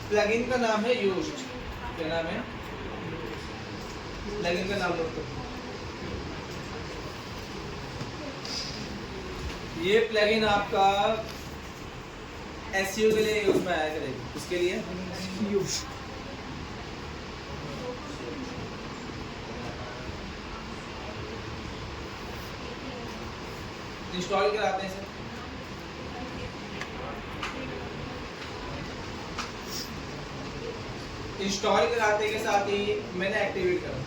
Plugin का नाम है यूज्ड। क्या नाम है? प्लगइन का नाम दोस्तों, ये प्लगइन आपका एसईओ के लिए यूज में आया करेगी। इसके लिए इंस्टॉल कराते हैं सर। इंस्टॉल कराते के साथ ही मैंने एक्टिवेट करा।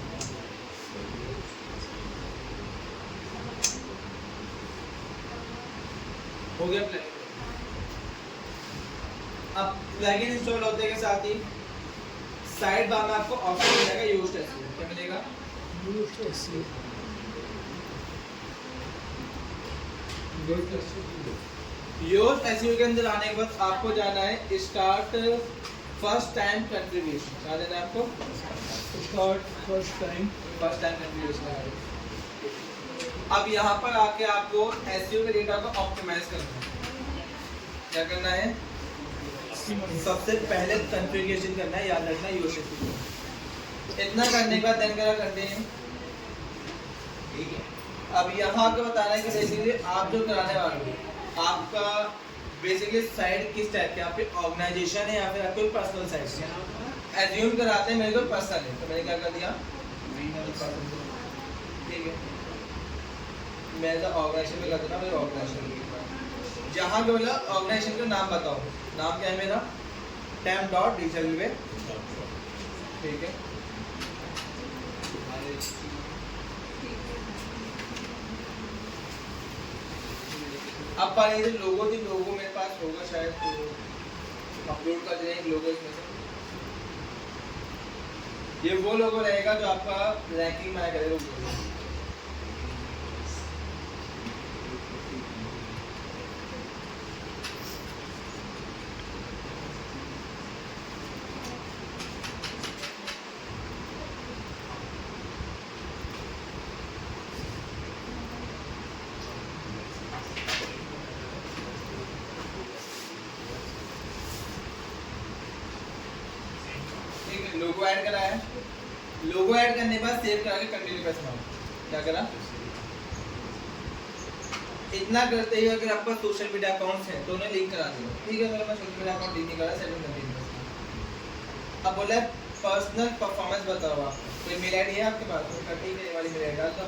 हो गया प्लगइन। अब प्लगइन इंस्टॉल होते के साथ ही साइड बार में आपको ऑप्शन मिलेगा यूज्ड एसईओ। क्या मिलेगा? Used SEO. यूज्ड एसईओ के अंदर आने के बाद आपको जाना है स्टार्ट फर्स्ट टाइम कंट्रीब्यूशन। क्या देना है आपको? Start first time contribution. अब यहाँ पर आके आपको एसईओ के डेटा को ऑप्टिमाइज करना है। क्या करना है? सबसे पहले कॉन्फ़िगरेशन करना है, याद रखना यूज्ड एसईओ। इतना करने के बाद देन क्या करते हैं? ठीक है, अब यहाँ आपको बताना है कि बेसिकली आप जो कराने वाले हो आपका बेसिकली साइट किस टाइप की, आपकी ऑर्गेनाइजेशन है या फिर आपको पर्सनल साइट है। एज्यूम कराते हैं मेरे को पर्सनल है, तो मैंने क्या कर दिया? ठीक है, मैं तो ऑर्गेनाइजेशन में करता था, मेरे ऑर्गेनाइजेशन जहाँ पे बोला ऑर्गेनाइजेशन का नाम बताओ। नाम क्या है मेरा? tem.digitalway। ठीक है, अब पर ये लोगो थी, लोगो मेरे पास होगा शायद, तो अपलोड कर दें एक लोगो इसमें से। ये वो लोगो रहेगा जो आपका रैंकिंग में आएगा। लोगो ऐड करा है, लोगो ऐड करने के बाद सेव करा के कंटिन्यू प्रेस मारो। क्या करा? इतना करते ही अगर आपका सोशल मीडिया अकाउंट्स है तो उन्हें लिंक करा दो। ठीक है, मैं सोशल मीडिया अकाउंट लिंक नहीं करा, सेव कंटिन्यू। अब बोला पर्सनल परफॉर्मेंस बताओ आप, कोई मेल आईडी है आपके पास? तो ठीक है, वाली मेल आईडी डाल दो।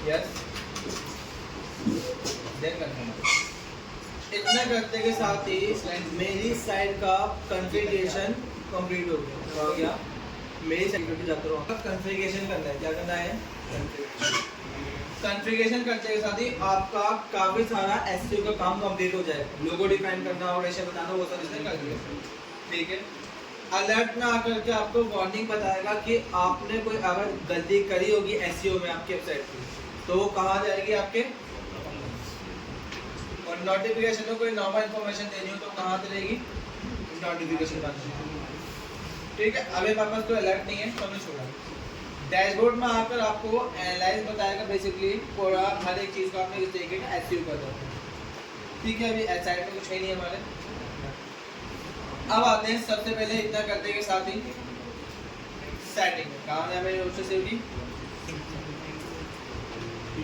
Yes, then continue. इतना करते के साथ ही मेरी साइट का कॉन्फ़िगरेशन कंप्लीट हो गया। हो गया, मेरी साइट पे जाते रहो। कॉन्फ़िगरेशन करना है। क्या करना है? कॉन्फ़िगरेशन करते के साथ ही आपका काफी सारा एसईओ का काम कंप्लीट हो जाएगा। लोगो डिफाइन करना, ऑडिशन बनाना, वो सब इसने कर दिया। ठीक है, अलर्ट ना आकर के आपको वार्निंग बताएगा कि आपने कोई अगर गलती करी होगी एसईओ में आपकी वेबसाइट की, तो वो कहाँ जाएगी? आपके और नोटिफिकेशन में कोई नॉर्मल इन्फॉर्मेशन देनी हो तो कहाँ चलेगी? नोटिफिकेशन बन। ठीक है, अभी हमारे पास कोई अलर्ट नहीं है तो हमने छोड़ा। डैशबोर्ड में आकर आपको एनालाइज बताएगा बेसिकली पूरा हर एक चीज़ का आपने इस तरीके का एसईओ कर दो। ठीक है, अभी साइड में कुछ है नहीं हमारे। अब आते हैं सबसे पहले इतना करते के साथ ही सेटिंग। कहाँ है मेरी ऑप्शन सेव की?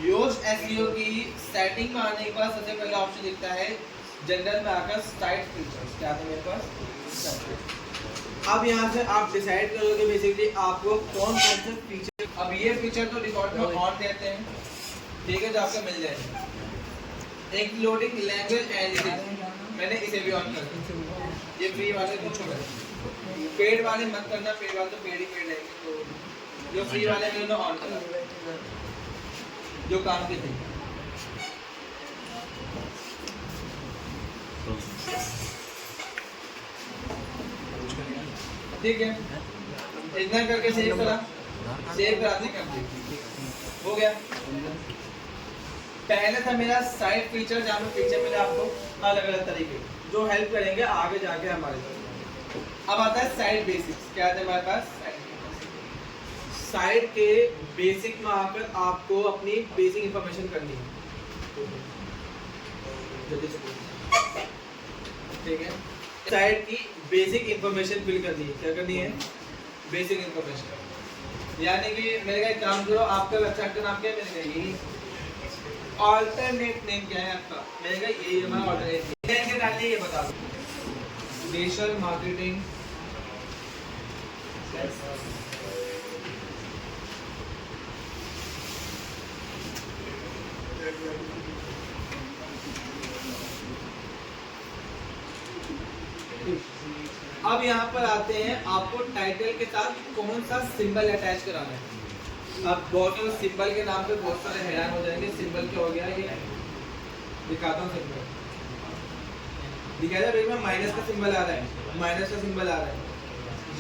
योस्ट एसईओ की सेटिंग में आने के बाद सबसे पहला ऑप्शन दिखता है जनरल में आकर साइट फीचर्स। क्या है मेरे पास? अब यहाँ से आप डिसाइड करोगे बेसिकली आपको कौन कौन से फीचर। अब ये फीचर तो डिफॉल्ट में ऑन रहते हैं, ठीक है, जो आपको मिल जाएंगे। इंक्लूडिंग लैंग्वेज एडिटिंग, मैंने इसे भी ऑन कर दिया। ये फ्री वाले को छोड़, पेड वाले मत करना, पेड वाले तो पेड ही पेड रहेंगे। तो जो फ्री वाले मैंने ऑन करा जो काम के थे। ठीक है, इतना करके सेव करा, सेव कराते कंप्लीट हो गया। पहले था मेरा साइट फीचर, जहाँ पे फीचर मिले आपको अलग अलग तरीके जो हेल्प करेंगे आगे जाके हमारे पास। अब आता है साइट बेसिक्स। क्या आता है हमारे पास? साइट के बेसिक में आकर आपको अपनी बेसिक इंफॉर्मेशन करनी है। जल्दी से ठीक है। साइट की बेसिक इंफॉर्मेशन फिल करनी है। क्या करनी है? Basic information. यानी कि मेरे का एक काम करो, आपका वेबसाइट का नाम क्या है? मेरे का यही ऑल्टरनेट नेम क्या है आपका? मेरे का यही हमारा ऑल्टरनेट नेम क्या डालनी है ये बता दो। डिजिटल मार्केटिंग अब यहाँ पर आते हैं, आपको टाइटल के साथ कौन सा सिंबल अटैच कराना है। अब बहुत लोग सिंबल के नाम पे बहुत सारे हैरान हो जाएंगे। सिंबल क्या हो गया? ये दिखाता हूँ सिंबल। दिखाया था माइनस का सिंबल आ रहा है, माइनस का सिंबल आ रहा है।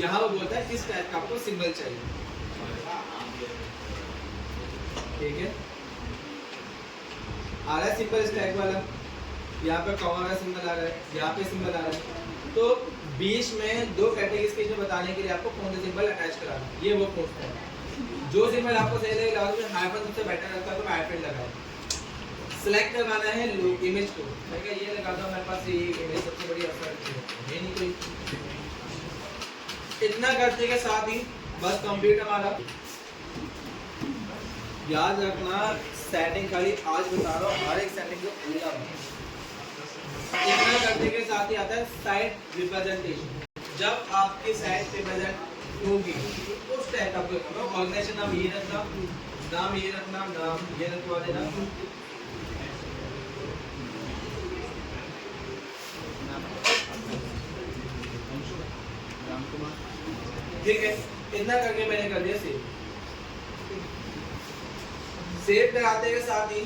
यहाँ वो बोलता है किस टाइप का आपको सिंबल चाहिए। ठीक है, आ रहा है सिंबल इस टाइप वाला। यहाँ पे कॉमा का सिंबल आ रहा है, यहाँ पे सिंबल आ रहा है। तो बीच में दो कैटेगरीज के इसमें बताने के लिए आपको कौन सा सिंबल अटैच कराना है, ये वो पूछता है। जो सिंबल आपको सही लगेगा, उसमें हाइफन सबसे बेटर लगता है तो हाइफन लगाओ। सिलेक्ट करवाना है इमेज को, मैं क्या ये लगाता हूँ, मेरे पास ये इमेज सबसे बड़ी अफसर है नहीं कोई। इतना करने के साथ ही बस कंप्लीट हमारा। याद रखना सेटिंग खाली आज बता रहा हूँ, हर एक सेटिंग को उल्टा इतना करने के साथ ही आता है साइट रिप्रेजेंटेशन। जब आपकी साइट रिप्रेजेंट होगी उस टाइप का आपको ऑर्गेनाइजेशन नाम ये रखना, नाम ये रखना, नाम ये रखवा देना। ठीक है, इतना करके मैंने कर दिया सेव। सेव कराते के साथ ही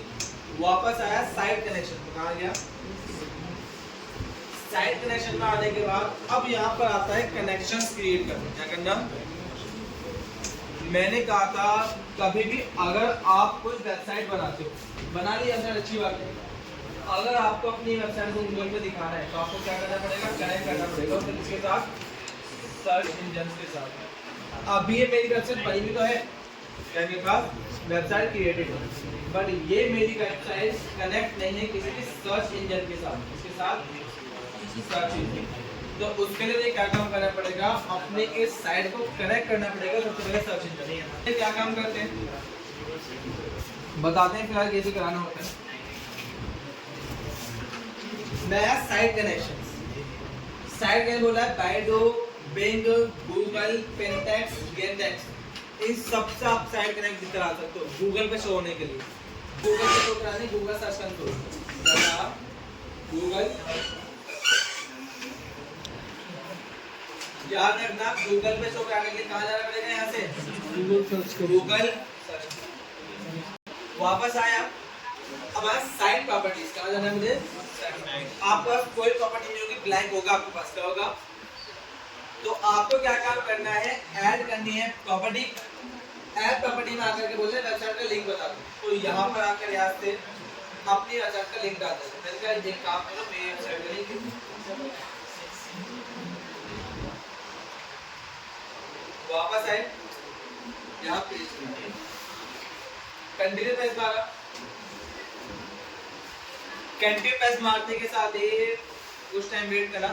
वापस आया साइट कनेक्शन। कहाँ गया? साइट कनेक्शन में आने के बाद अब यहाँ पर आता है कनेक्शंस क्रिएट करना। क्या करना? मैंने कहा था कभी भी अगर आप कोई वेबसाइट बनाते हो, बना ली वेबसाइट अच्छी बात है। अगर आपको अपनी वेबसाइट को गूगल पे दिखाना है तो आपको क्या करना पड़ेगा? कनेक्ट करना पड़ेगा और फिर इसके साथ सर्च इंजन के साथ। अभी ये मेरी वेबसाइट बनी हुई तो है, मेरे पास वेबसाइट क्रिएटेड है, बट ये मेरी वेबसाइट कनेक्ट नहीं है किसी भी सर्च इंजन के साथ। इसके साथ सर्च इंजन, तो उसके लिए क्या काम करना पड़ेगा? अपने इस साइट को कनेक्ट करना पड़ेगा सबसे पहले सर्च इंजन। क्या काम करते हैं बताते हैं फिलहाल कैसे कराना होता है। नया साइट कनेक्शन, साइट कनेक्शन बोला है बाइडो, बिंग, गूगल, पेंटेक्स, गेटेक्स। इन सबसे आप साइट कनेक्ट करा सकते हो गूगल पे शो होने के लिए। गूगल पे शो कराने गूगल सर्च कंसोल, गूगल याद रखना। गूगल पे शो कराने के लिए कहाँ जाना पड़ेगा? यहाँ से गूगल सर्च करो। गूगल वापस आया। अब हमारा साइट प्रॉपर्टीज कहाँ जाना है मुझे? आपके पास कोई प्रॉपर्टी नहीं होगी, ब्लैंक होगा आपके पास। क्या होगा? तो आपको क्या काम करना है? ऐड करनी है प्रॉपर्टी। ऐड प्रॉपर्टी में आकर के बोलते हैं वेबसाइट का लिंक बता दो। तो यहाँ पर आकर यहाँ से अपनी वेबसाइट का लिंक डाल देते। मैंने कहा ये काम करो, मेरी वेबसाइट का लिंक वापस आए, यहाँ पेज कंटिन्यू पेज मारा। कंटिन्यू पेज मारने के साथ ही कुछ टाइम वेट करा,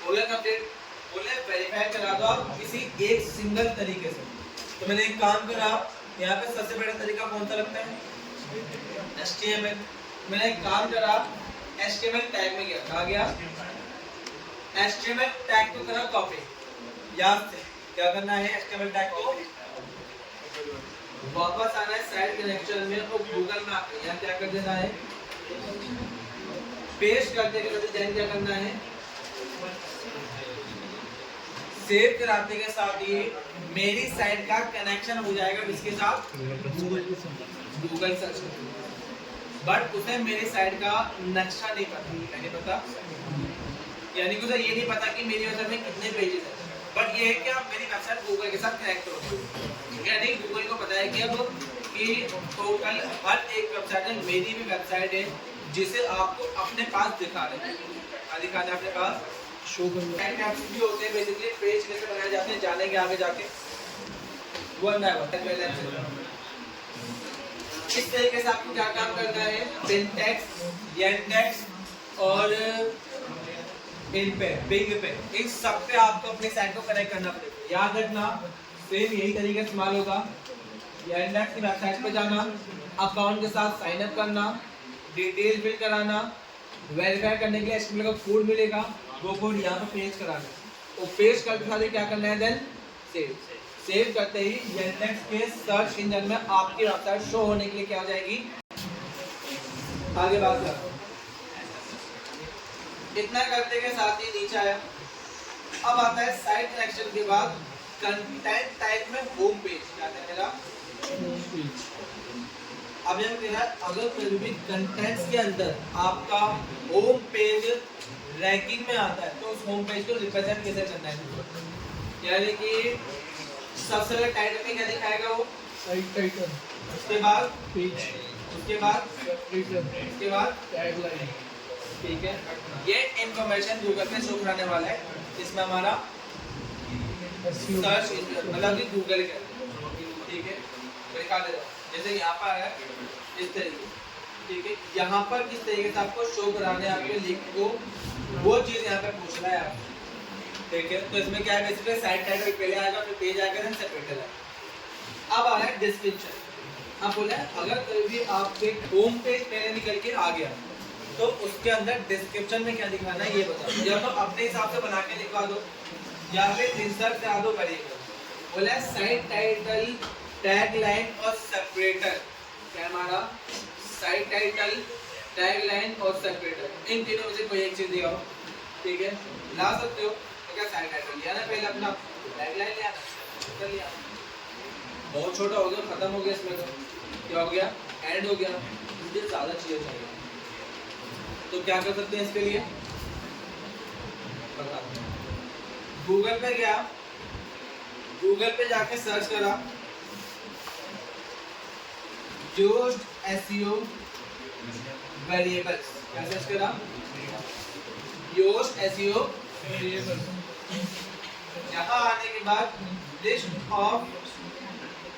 हो गया कंप्लीट। बोले वेरीफाई करा दो आप किसी एक सिंगल तरीके से। तो मैंने एक काम करा, यहाँ पे सबसे बड़ा तरीका कौन सा लगता है? HTML। मैंने एक काम करा, HTML टैग में गया। कहाँ गया? HTML टैग को करा कॉपी। याद से क्या करना है? HTML टैग को वापस आना है साइट कनेक्शन में और गूगल में आकर यहाँ क्या कर देना है? पेस्ट करने के बाद देन क्या करना है? सेव कराने के साथ ही मेरी साइट का कनेक्शन हो जाएगा किसके साथ? Google search. बट उसे मेरी साइट का नक्शा नहीं पता। क्या नहीं पता? यानी कि उसे ये नहीं पता कि मेरी वेबसाइट में कितने पेजेस हैं, बट ये है कि आप मेरी वेबसाइट गूगल के साथ कनेक्ट करो। यानी गूगल को पता है कि अब कि टोटल हर एक वेबसाइट में मेरी भी वेबसाइट है जिसे आपको अपने पास दिखा रहे हैं। दिखाना है अपने पास शो करना भी होते हैं। बेसिकली पेज कैसे बनाए जाते हैं जानेंगे आगे जाके, वन बाय वन। इस तरीके से आपको क्या काम करना है? सिंटैक्स, येंटेक्स, और इन पे बिंग पे, इन सब पे आपको अपने साइट को कनेक्ट करना पड़ेगा। याद रखना सेम यही तरीका इस्तेमाल होगा। इंडेक्स की वेबसाइट पे जाना, अकाउंट के साथ साइन अप करना, डिटेल फिल कराना, वेरीफाई करने के लिए एचटीएमएल का कोड मिलेगा, वो कोड यहाँ पे पेस्ट कराना, और पेस्ट करते साथ क्या करना है, देन सेव। सेव करते ही इंडेक्स के सर्च इंजन में आपकी वेबसाइट शो होने के लिए क्या हो जाएगी। आगे बात करो, इतना करते के साथ ही नीचे आया। अब आता है साइट कनेक्शन के बाद कंटेंट टाइप में होम पेज। क्या है मेरा होम पेज। अब हम कह रहा है अगर कोई भी कंटेंट्स के अंदर आपका होम पेज रैंकिंग में आता है तो उस होम पेज को रिप्रेजेंट कैसे करना है, यानी कि सबसे पहले टाइटल में क्या दिखाएगा वो साइट टाइटल, उसके बाद पेज, उसके बाद रिटर्न, उसके बाद टैगलाइन। ठीक है, ये इंफॉर्मेशन गूगल पे शो कराने वाला है। इसमें हमारा SEO सर्च मतलब कि गूगल का, ठीक है, तो दिखा दे रहा हूं। जैसे यहाँ पर है इस तरीके, ठीक है, यहाँ पर किस तरीके से आपको शो कराने आपके लिंक को, वो चीज यहाँ पे पूछ रहा है आप, ठीक है। तो इसमें क्या है, बेसिकली साइट टाइटल पहले आएगा, फिर पेज आएगा, देन सेपरेट है। अब आ रहा है डिस्क्रिप्शन। अब बोला है अगर कोई भी आपके होम पेज पहले निकल के आ गया तो उसके अंदर डिस्क्रिप्शन में क्या दिखाना है ये बताओ, या तो अपने हिसाब से बना के लिखवा दो या फिर इंसर्ट करा दो वेरिएबल। बोला है साइट टाइटल, टैग लाइन और सेपरेटर। क्या हमारा साइट टाइटल, टैग लाइन और सेपरेटर, इन तीनों में से कोई एक चीज दिया हो, ठीक है, ला सकते हो। तो क्या साइट टाइटल लिया ना पहले, अपना टैग लाइन लिया ना, कर लिया, बहुत छोटा हो गया, खत्म हो गया, इसमें तो क्या हो गया, एंड हो गया, मुझे ज्यादा चीजें चाहिए। तो क्या कर सकते हैं इसके लिए, बता गूगल पे गया, गूगल पे जाके सर्च करा योस्ट एसईओ वेरिएबल्स। क्या सर्च करा, योस्ट एसईओ वेरिएबल्स। यहाँ आने के बाद लिस्ट ऑफ,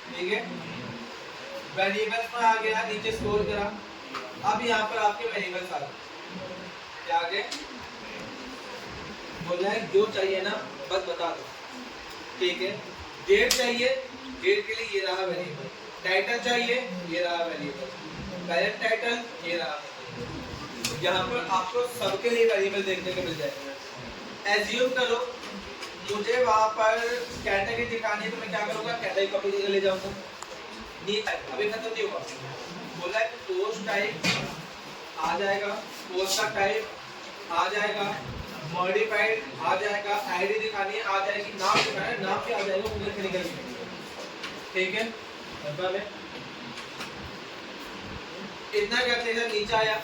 ठीक है, वेरिएबल्स में आ गया, नीचे स्क्रॉल करा। अब यहाँ पर आपके वेरिएबल्स आ गए, क्या आगे बोला है जो चाहिए ना बस बता दो, ठीक है। डेट चाहिए, डेट के लिए ये रहा वेरिएबल, टाइटल चाहिए ये रहा वेरिएबल, डायरेक्ट टाइटल ये रहा। यहाँ पर आपको सबके लिए वेरिएबल देखने को मिल जाएगा। एज्यूम करो मुझे वहाँ पर कैटेगरी दिखानी है तो मैं क्या करूँगा, कैटेगरी कॉपी करके ले जाऊँगा। नहीं अभी खत्म नहीं हुआ, बोला है पोस्ट टाइप आ जाएगा, पोस्ट का टाइप आ जाएगा, मॉडिफाइड आ जाएगा, आईडी दिखानी है आ जाएगी, नाम दिखाना है नाम भी आ जाएगा, गूगल पे निकल जाएगा, ठीक है। में इतना करते हैं, नीचे आया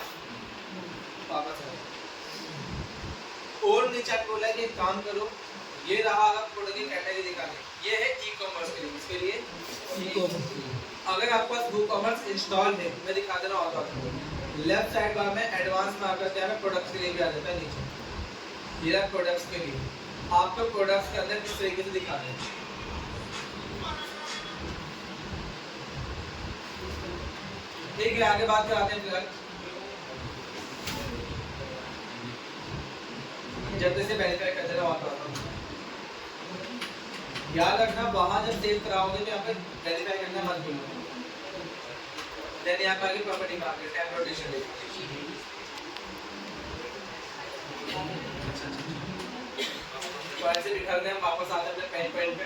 वापस आया, और नीचे बोला है कि काम करो, ये रहा प्रोडक्ट की कैटेगरी दिखानी, ये है ई कॉमर्स के लिए, इसके लिए ई कॉमर्स। अगर आपके पास ई कॉमर्स इंस्टॉल है, मैं दिखा दे रहा हूँ आपको, लेफ्ट साइड बार में एडवांस में आकर क्या है, प्रोडक्ट्स के लिए भी आ जाता है नीचे, ये रहा प्रोडक्ट्स के लिए, आपको प्रोडक्ट्स के अंदर किस तरीके से दिखाना है। ठीक है, आगे बात कराते हैं फिलहाल। जब से वेरीफाई कर देना वापस, याद रखना वहां जब सेव कराओगे तो यहाँ पे वेरीफाई करना मत भूलना। देन यहाँ पे आगे प्रॉपर्टी मार्केट टैब रोटेशन ऐसे बिखर गए, हम वापस आते हैं अपने पेन पे।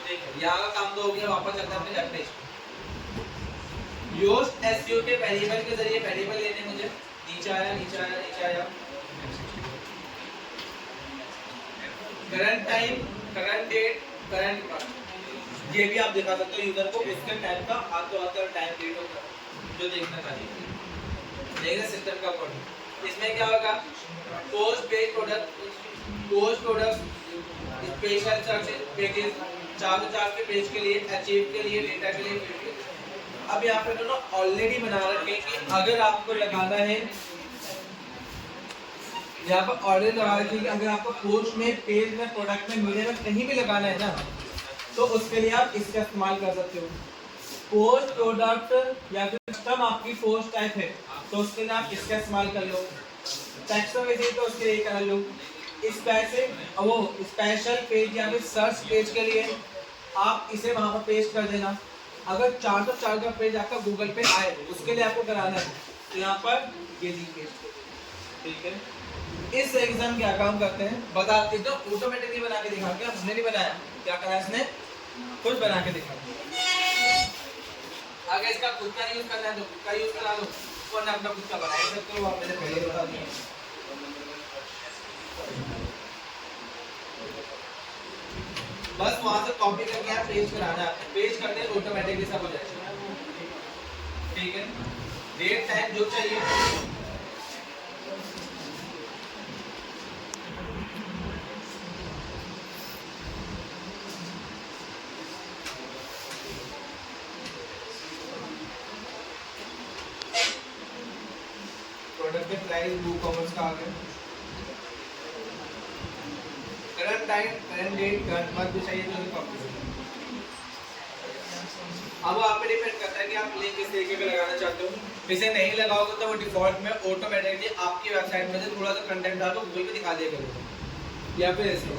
ठीक है, यहाँ का काम तो हो गया, वापस चलते हैं अपने वेब पेज। योस्ट एसईओ के वेरिएबल के जरिए वेरिएबल लेने मुझे नीचे आया, नीचे आया, नीचे आया, current time, current date, current month, ये भी आप दिखा सकते हो यूजर को इसके टाइम का आते टाइम डेट होगा जो देखना चाहिए, देखना सिस्टम का कोड। इसमें क्या होगा, post page product, post product, special search pages, charge के पेज के लिए, अचीव के लिए, डेटा के लिए। अब यहाँ पे दोनों ऑलरेडी बना रखे हैं कि अगर आपको लगाना है, यहाँ पर ऑर्डर लगा रखी है कि अगर आपको पोस्ट में, पेज में, प्रोडक्ट में, मीडिया में कहीं भी लगाना है ना, तो उसके लिए आप इसका इस्तेमाल कर सकते हो। पोस्ट प्रोडक्ट या फिर कस्टम आपकी पोस्ट टाइप है तो उसके लिए आप इसका इस्तेमाल कर लो। टेक्स्ट मैसेज तो उसके लिए कर लो। वो स्पेशल पेज या फिर सर्च पेज के लिए आप इसे वहां पर पेस्ट कर देना। अगर 404 का पेज आपका गूगल पे आए उसके लिए आपको कराना है तो यहाँ पर ये लिंक पेस्ट कर दो। ठीक है, इस एग्जाम क्या काम करते हैं बता, एकदम ऑटोमेटिकली बना के दिखा दिया, हमने नहीं बनाया, क्या करा इसने खुद बना के दिखा दिया। अगर इसका खुद का यूज करना है तो खुद का यूज करा लो, वरना अपना खुद का बना ही सकते हो, आप मैंने पहले बता दिया। बस वहां से कॉपी करके आप पेस्ट कराना है, पेस्ट करते हैं ऑटोमेटिकली सब हो जाएगा। ठीक है, डेट टाइम जो चाहिए प्रोडक्ट के प्राइस बुक कॉमर्स का आ गया, current time current date current month भी चाहिए तो कॉपी। अब आप पे डिपेंड करता है कि आप लिंक किस तरीके का लगाना चाहते हो। इसे नहीं लगाओगे तो वो डिफॉल्ट में ऑटोमेटिकली आपकी वेबसाइट में से थोड़ा सा कंटेंट डालो गूगल पे दिखा दिया करेगा। या फिर इसको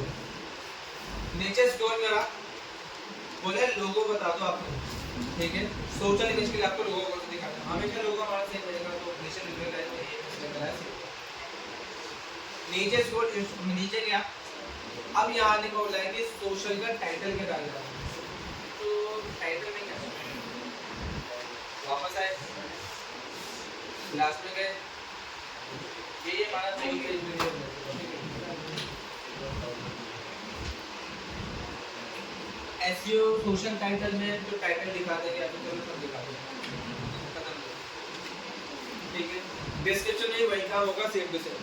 नीचे स्क्रॉल करा, बोले लोगो बता दो आपको। ठीक है, सोशल इमेज के लिए आपको लोगो कौन सा दिखाना है, हमेशा लोगो हमारा सेम रहेगा तो नीचे लिखने का है। नीचे स्क्रॉल, नीचे गया, अब यहाँ आने को बोला है कि सोशल का टाइटल क्या डालना है, तो टाइटल में क्या वापस आए लास्ट में गए, ये हमारा मेन पेज वीडियो है। एसईओ सोशल टाइटल में जो टाइटल दिखा देंगे आपको चलो सब दिखा देंगे, खत्म। ठीक है, डिस्क्रिप्शन में वही काम होगा सेम टू सेम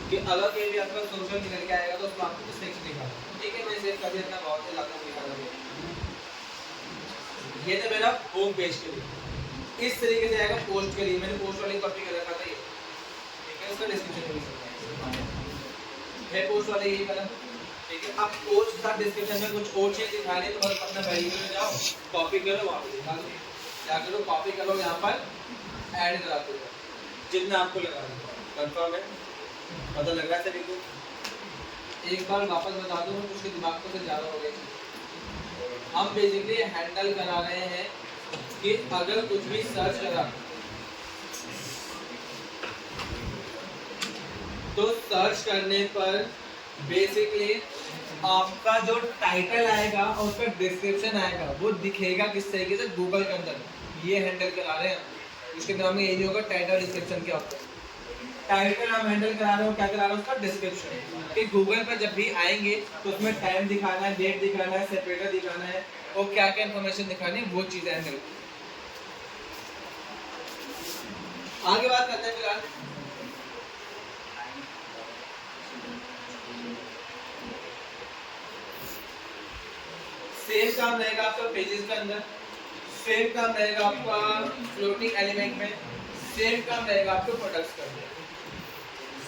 कि अगर कहीं भी आपका सोशल निकल के आएगा तो उसमें आपको कुछ टेक्स्ट दिखा। ठीक है, मैं सेव कर देता हूं, बहुत लाखों दिखा दूंगा। ये तो मेरा होम पेज के लिए, इस तरीके से आएगा पोस्ट के लिए, मैंने पोस्ट वाली कॉपी कर रखा था ये। ठीक है, उसका डिस्क्रिप्शन भी है पोस्ट वाले यही करा। ठीक है, अब पोस्ट का डिस्क्रिप्शन में कुछ और चीज दिखाने तो बस अपना वैल्यू में जाओ, कॉपी करो, वहां पे दिखा दो, क्या करो कॉपी करो, यहाँ पर ऐड करा दो जितना आपको लगा दो। कंफर्म है, पता लग रहा है सभी को? एक बार वापस बता दूं, उसके दिमाग को से ज्यादा हो गया। हम बेसिकली हैंडल करा रहे हैं कि अगर कुछ भी सर्च करा तो सर्च करने पर बेसिकली आपका जो टाइटल आएगा और उसका डिस्क्रिप्शन आएगा वो दिखेगा किस तरीके से गूगल के अंदर, ये हैंडल करा रहे हैं। इसके नाम में ये नहीं होगा टाइटल डिस्क्रिप्शन क्या होता है। टाइटल हम हैंडल करा रहे हो, क्या करा रहे हो, उसका डिस्क्रिप्शन कि गूगल पर जब भी आएंगे तो उसमें टाइम दिखाना है, डेट दिखाना है, सेपरेटर दिखाना है और क्या क्या इन्फॉर्मेशन दिखानी है, वो चीजें हैंडल। आगे बात करते हैं फिलहाल सेम काम रहेगा आपका पेजेस के अंदर, सेम काम रहेगा आपका फ्लोटिंग एलिमेंट में, सेम काम रहेगा आपके प्रोडक्ट्स के अंदर।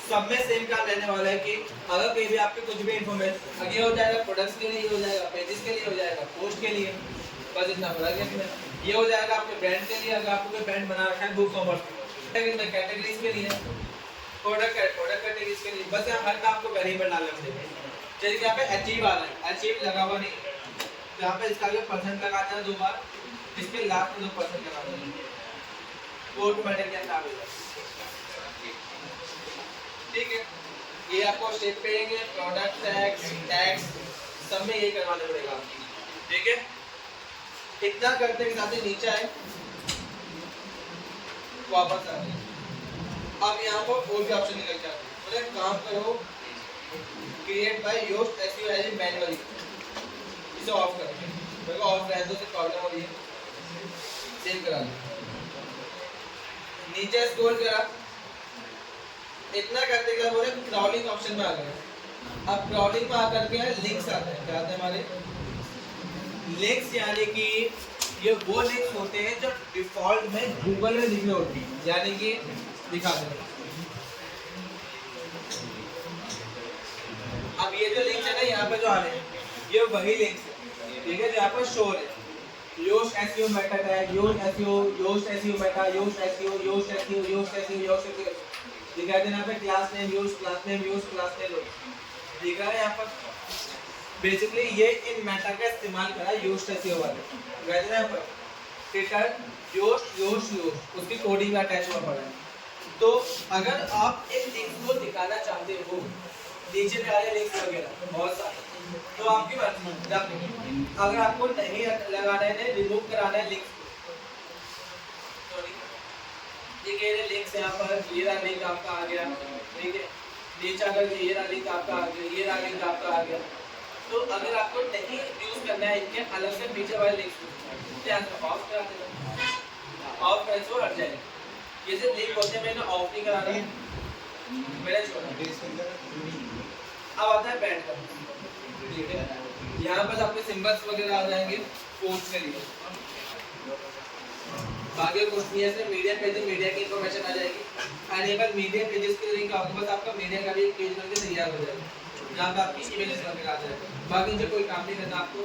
सब में सेम काम रहने वाला है कि अगर कहीं भी आपके कुछ भी इन्फॉर्मेशन आगे हो जाएगा, प्रोडक्ट्स के लिए हो जाएगा, पेजेस के लिए हो जाएगा, पोस्ट के लिए, बस इतना फर्क है इसमें। ये हो जाएगा आपके ब्रांड के लिए, अगर आपको कोई ब्रांड बना रखा है बुक कॉमर्स में, कैटेगरीज के लिए, प्रोडक्ट कैटेगरीज के लिए, बस यहाँ हर काम को वेरिएबल डालना पड़ेगा। जैसे यहाँ पे अचीव आ रहा है, अचीव लगा हुआ नहीं, यहाँ पे इसका आगे परसेंट लगा देना 2 बार, इसके लास्ट में 2% लगा देना, वो ऑटोमेटिक क्या आ जाएगा। ठीक है, ये आपको शिपिंग, प्रोडक्ट टैक्स सब में यही करवाना पड़ेगा। ठीक है, इतना करते के साथ ही नीचे आए, वापस आ गए। अब यहाँ पर और भी ऑप्शन निकल जाते हैं, बोले काम करो create by your SEO as manually, इसे ऑफ करो, मेरे को ऑफ रहने दो, से प्रॉब्लम हो रही है, सेव करा लो। नीचे स्क्रॉल करा, इतना करते क्या बोले क्राउडिंग ऑप्शन में आ गए। अब क्राउडिंग में आकर के लिंक्स आते हैं, क्या आते हैं हमारे लिंक्स, यानी कि ये वो लिंक्स होते हैं जो डिफॉल्ट में गूगल में लिखे होते हैं, यानी कि दिखा दो। अब ये जो लिंक्स है ना यहाँ पे जो आ रहे हैं, ये वही लिंक्स है, ठीक है, जो यहाँ पर शो है। Yoast SEO meta tag, Yoast SEO, Yoast SEO meta, Yoast SEO, Yoast SEO, Yoast SEO, Yoast SEO। दिखा देना यहाँ पे class name, use class name, use class name दिखा है यहाँ पर। बेसिकली ये इन मेटा का इस्तेमाल करा Yoast SEO वाले। दिखा देना यहाँ पर ट्विटर Yoast Yoast Yoast उसकी कोडिंग का अटैच हुआ पड़ा है। तो अगर आप इन लिंक्स को दिखाना चाहते हो नीचे पे आ रहे लिंक्स वगैरह बहुत सारे, तो आपकी मर्जी। अगर आपको नहीं लगाना है, रिमूव कराना है लिंक्स, ठीक है, ये लिंक्स यहाँ पर, ये रहा लिंक आपका आ गया, ठीक है, नीचे अगर ये रहा लिंक आपका आ गया, ये रहा लिंक आपका आ गया। तो अगर आपको नहीं यूज करना है इनके अलग से पीछे वाले लिंक्स ध्यान से ऑफ करा देना, ऑफ करने से वो हट जाएगा। ये जो लिंक होते हैं मैंने ऑफ नहीं कराना है, मैंने छोड़ा। अब आता है बैंड का, ठीक है, यहाँ पर आपके सिंबल्स वगैरह आ जाएंगे पोस्ट के लिए। बाकी कुछ नहीं है, सिर्फ मीडिया पेज, मीडिया की इंफॉर्मेशन आ जाएगी। अनेबल मीडिया पेजेस के लिंक आपको बस आपका मीडिया का भी एक पेज बनके तैयार हो जाएगा, जहाँ पे आपकी इमेजेस वगैरह आ जाएगा। बाकी जो कोई काम नहीं करना आपको,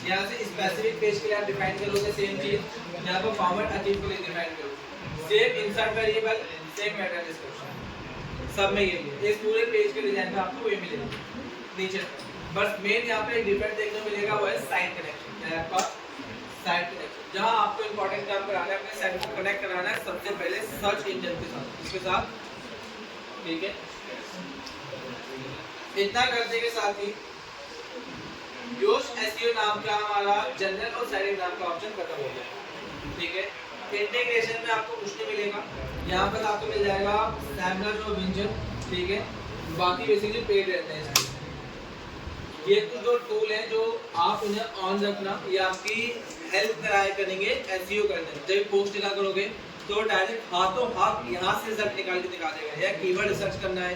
यहाँ से स्पेसिफिक पेज के लिए आप डिफाइन करोगे सेम चीज, यहाँ पर फॉर्मेट अचीव के लिए डिफाइन करोगे, same insert variable, same Meta description, सब में ये इस पूरे पेज के डिजाइन में आपको ये मिलेगा नीचे। बस मेन यहाँ पे एक डिफरेंट देखने को मिलेगा, वो है साइट कनेक्शन। क्या है आपका साइट कनेक्शन, जहाँ आपको इंपॉर्टेंट काम कराना है, अपने साइट को कनेक्ट कराना है सबसे पहले सर्च इंजन के साथ, इसके साथ, ठीक है। इतना करने के साथ ही Yoast SEO नाम का हमारा जनरल और साइड नाम का ऑप्शन खत्म हो गया, ठीक है। इंटीग्रेशन में आपको कुछ नहीं मिलेगा, यहाँ पर आपको मिल जाएगा सैमलर और विंजन, ठीक है। बाकी बेसिकली पेड रहते हैं। ये कुछ जो टूल है जो आप उन्हें ऑन रखना, ये आपकी हेल्प कराया करेंगे SEO करने में। जब पोस्ट लिखा करोगे तो डायरेक्ट हाथों हाथ यहाँ से रिजल्ट निकाल के दिखा देगा। या कीवर्ड रिसर्च करना है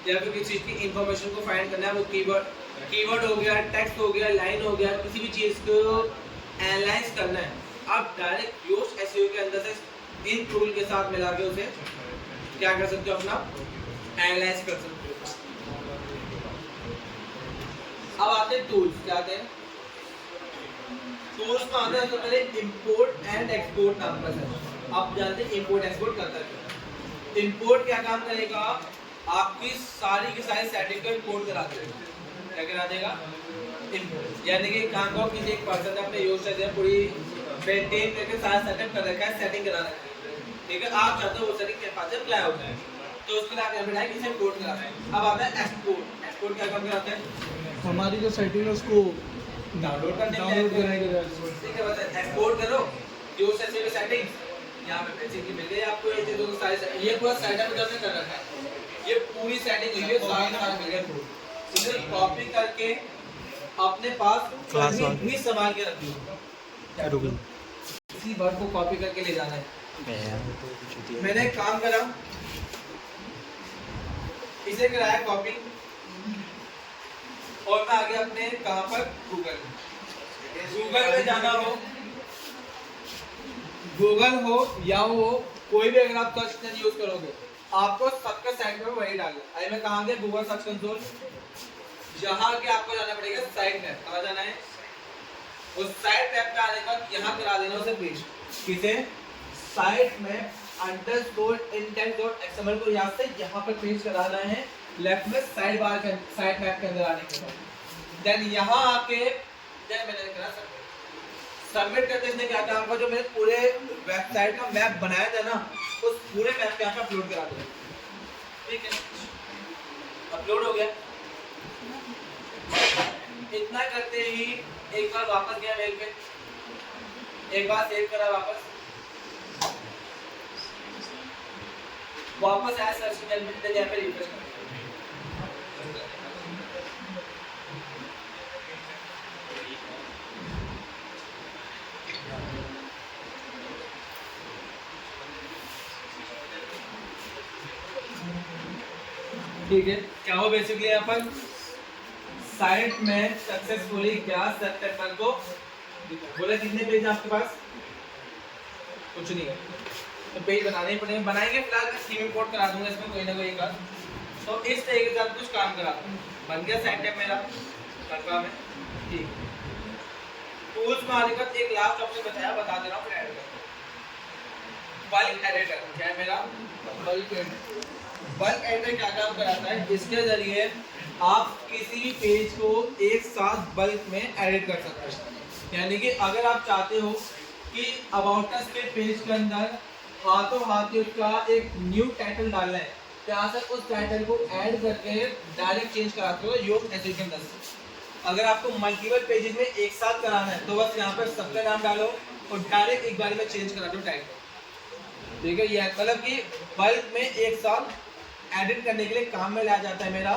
या फिर किसी चीज़ की इंफॉर्मेशन को फाइंड करना है, वो कीवर्ड हो गया, टेक्स्ट हो गया, लाइन हो गया, किसी भी चीज़ को एनालाइज करना है, आप डायरेक्ट Yoast SEO के अंदर से इन टूल के साथ मिला के उसे क्या कर सकते हो, अपना एनालाइज कर सकते हो। अब आते हैं टूल्स, क्या आते हैं टूल्स में आता है तो पहले इंपोर्ट एंड एक्सपोर्ट नाम का सेक्शन। आप जानते हैं इंपोर्ट एक्सपोर्ट करता है। इंपोर्ट क्या काम करेगा, आपकी सारी की सारी सेटिंग को इंपोर्ट करा देगा। क्या करा देगा, इंपोर्ट। यानी कि काम को किसी एक पर्सन ने अपने Yoast SEO पूरी मेंटेन करके सारा सेटअप कर रखा है, सेटिंग करा रखा है, ठीक है। आप चाहते हो वो सेटिंग के पास अप्लाई हो जाए, तो उसके लिए आप यहाँ पे डालेंगे इसे इंपोर्ट कराना है। अब आता है एक्सपोर्ट। एक्सपोर्ट क्या काम कराता है, हमारी जो सेटिंग है उसको डाउनलोड डाउनलोड कराएगा, ठीक है। बस एक्सपोर्ट करो Yoast SEO की सेटिंग्स, यहाँ पे बेसिकली मिल गई आपको ये चीज़ों को सारी। ये पूरा सेटअप हमने कर रखा है, ये पूरी सेटिंग हुई है, सारा मिल गया पूरा। इसे कॉपी करके अपने पास भी संभाल के रखिए। इसी वर्ड को कॉपी करके ले जाना है। मैंने एक काम करा, इसे कराया कॉपी और मैं आ गया अपने कहाँ पर, गूगल पे जाना हो, गूगल हो या हो कोई भी, अगर आप सर्च इंजन यूज करोगे आपको सबके साइट में वही डालना है। मैं कहाँ गया, गूगल सर्च कंसोल, जहाँ के आपको जाना पड़ेगा साइट मैप। कहाँ जाना है, उस साइट मैप पे आने का यहाँ करा देना उसे पेज, किसे, साइट मैप _index.xml को यहाँ से यहाँ पर पेज कराना है लेफ्ट में साइड बार के साइट मैप के अंदर आने के बाद। देन यहाँ आके देन मैंने करा सबमिट करते इसने क्या काम का, जो मैंने पूरे वेबसाइट का मैप बनाया था ना, उस पूरे मैप पे यहाँ पे अपलोड करा दूंगा, ठीक है। अपलोड हो गया। इतना करते ही एक बार वापस गया मेल पे, एक बार सेव करा, वापस आया सर्च इंजन में, यहाँ पे रिफ्रेश कर, ठीक है। क्या हो बेसिकली यहाँ पर साइट में सक्सेसफुली क्या सेप्टेम्बर को बोला। कितने पेज आपके पास, कुछ नहीं है, तो पेज बनाने ही पड़ेंगे, बनाएंगे। फिलहाल मैं स्कीम इंपोर्ट करा दूंगा इसमें कोई ना कोई एक, तो इस तरीके से आप कुछ काम करा बन गया साइट टैब मेरा कंफर्म है, ठीक। टूल्स में आने का एक लास्ट ऑप्शन बताया, बता दे रहा हूँ, फिर ऐड कर। बल्क एडिटर क्या है मेरा? Bulk editor. बल्क एडिटर क्या काम कराता है? इसके जरिए आप किसी भी पेज को एक साथ बल्क में एडिट कर सकते हैं। यानी कि अगर आप चाहते हो कि अबाउट अस के पेज के अंदर हाथों हाथ उसका एक न्यू टाइटल डालना है, तो यहाँ से उस टाइटल को ऐड करके डायरेक्ट चेंज कराते हो योग एसईओ के अंदर से। अगर आपको मल्टीपल पेजेस में एक साथ कराना है तो बस यहाँ पर सबका नाम डालो और डायरेक्ट एक बार में चेंज करा दो टाइटल। ठीक है, ये मतलब कि बल्क में एक साथ एडिट करने के लिए काम में लाया जाता है मेरा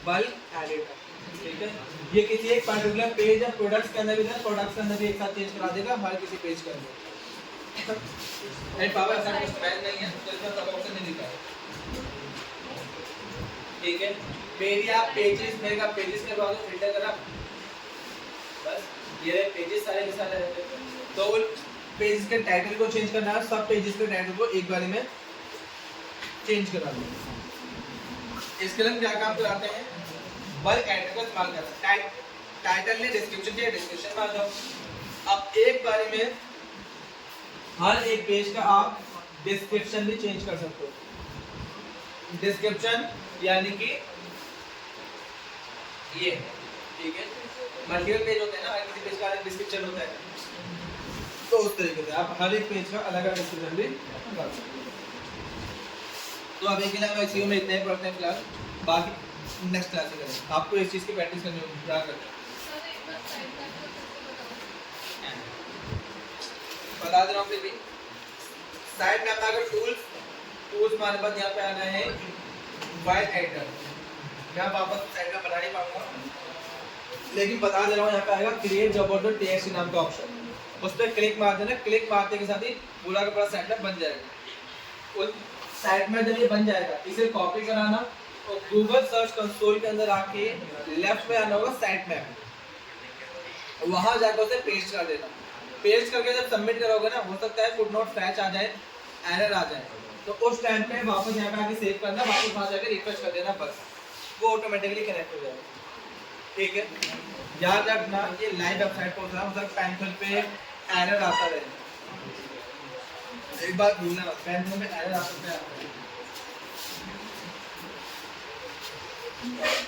बल्क एडिटर। ठीक है, ये किसी एक पर्टिकुलर पेज या प्रोडक्ट्स के अंदर भी है, प्रोडक्ट्स के अंदर भी एक साथ चेंज करा देगा हर किसी पेज के अंदर। एंड पावर ऐसा कुछ स्पेल नहीं है तो इसमें सब ऑप्शन नहीं दिखा है। ठीक है, मेरी आप पेजेस मेरे का पेजेस के बाद फिल्टर करा, बस ये पेजेस सारे के सारे रहते हैं। तो उन पेजेस के टाइटल को चेंज करना है, सब पेजेस के टाइटल को एक बार में चेंज करा दो। इसके लिए हम क्या काम कराते हैं? बल्क एडिटर का इस्तेमाल करते हैं। टाइटल ने डिस्क्रिप्शन चाहिए, डिस्क्रिप्शन में आ जाओ। अब एक बार में हर एक पेज का आप डिस्क्रिप्शन भी चेंज कर सकते हो। डिस्क्रिप्शन यानी कि ये, ठीक है, मल्टीपल पेज होते हैं ना, हर किसी पेज का अलग डिस्क्रिप्शन होता है, तो उस तरीके से आप हर एक पेज का अलग अलग डिस्क्रिप्शन भी कर सकते हो। तो अभी के लिए हम एसईओ में इतने ही पढ़ते हैं फिलहाल, बाकी नेक्स्ट क्लास में करेंगे। आपको इस चीज़ की प्रैक्टिस करनी होगी, क्या करते हैं बता दे रहा हूँ। फिर भी साइड में आपका टूल्स हमारे पास यहाँ पे आना है फाइल एडिटर। मैं वापस साइड में बना नहीं पाऊंगा, लेकिन बता दे रहा हूँ यहाँ पे आएगा क्रिएट जबरदस्त टेक्स्ट नाम का ऑप्शन, उस पर क्लिक मार देना। क्लिक मारने के साथ ही पूरा का पूरा साइड में बन जाएगा। उस साइड में जब ये बन जाएगा इसे कॉपी कराना और गूगल सर्च कंसोल के अंदर आके लेफ्ट में आना होगा साइट मैप, वहां जाकर उसे पेस्ट कर देना। पेस्ट करके जब सबमिट करोगे ना, हो सकता है फुटनोट फैच आ जाए, एरर आ जाए, तो उस टाइम पे वापस यहाँ पे आके सेव करना, वापस वहां जाकर रिफ्रेश कर देना, बस वो ऑटोमेटिकली कनेक्ट हो जाएगा। ठीक है, याद रखना ये लाइव वेबसाइट पर होता है, मतलब पेंसिल पे एरर आता रहे, एक बात भूलना मत, पेंसिल पे एरर आता है।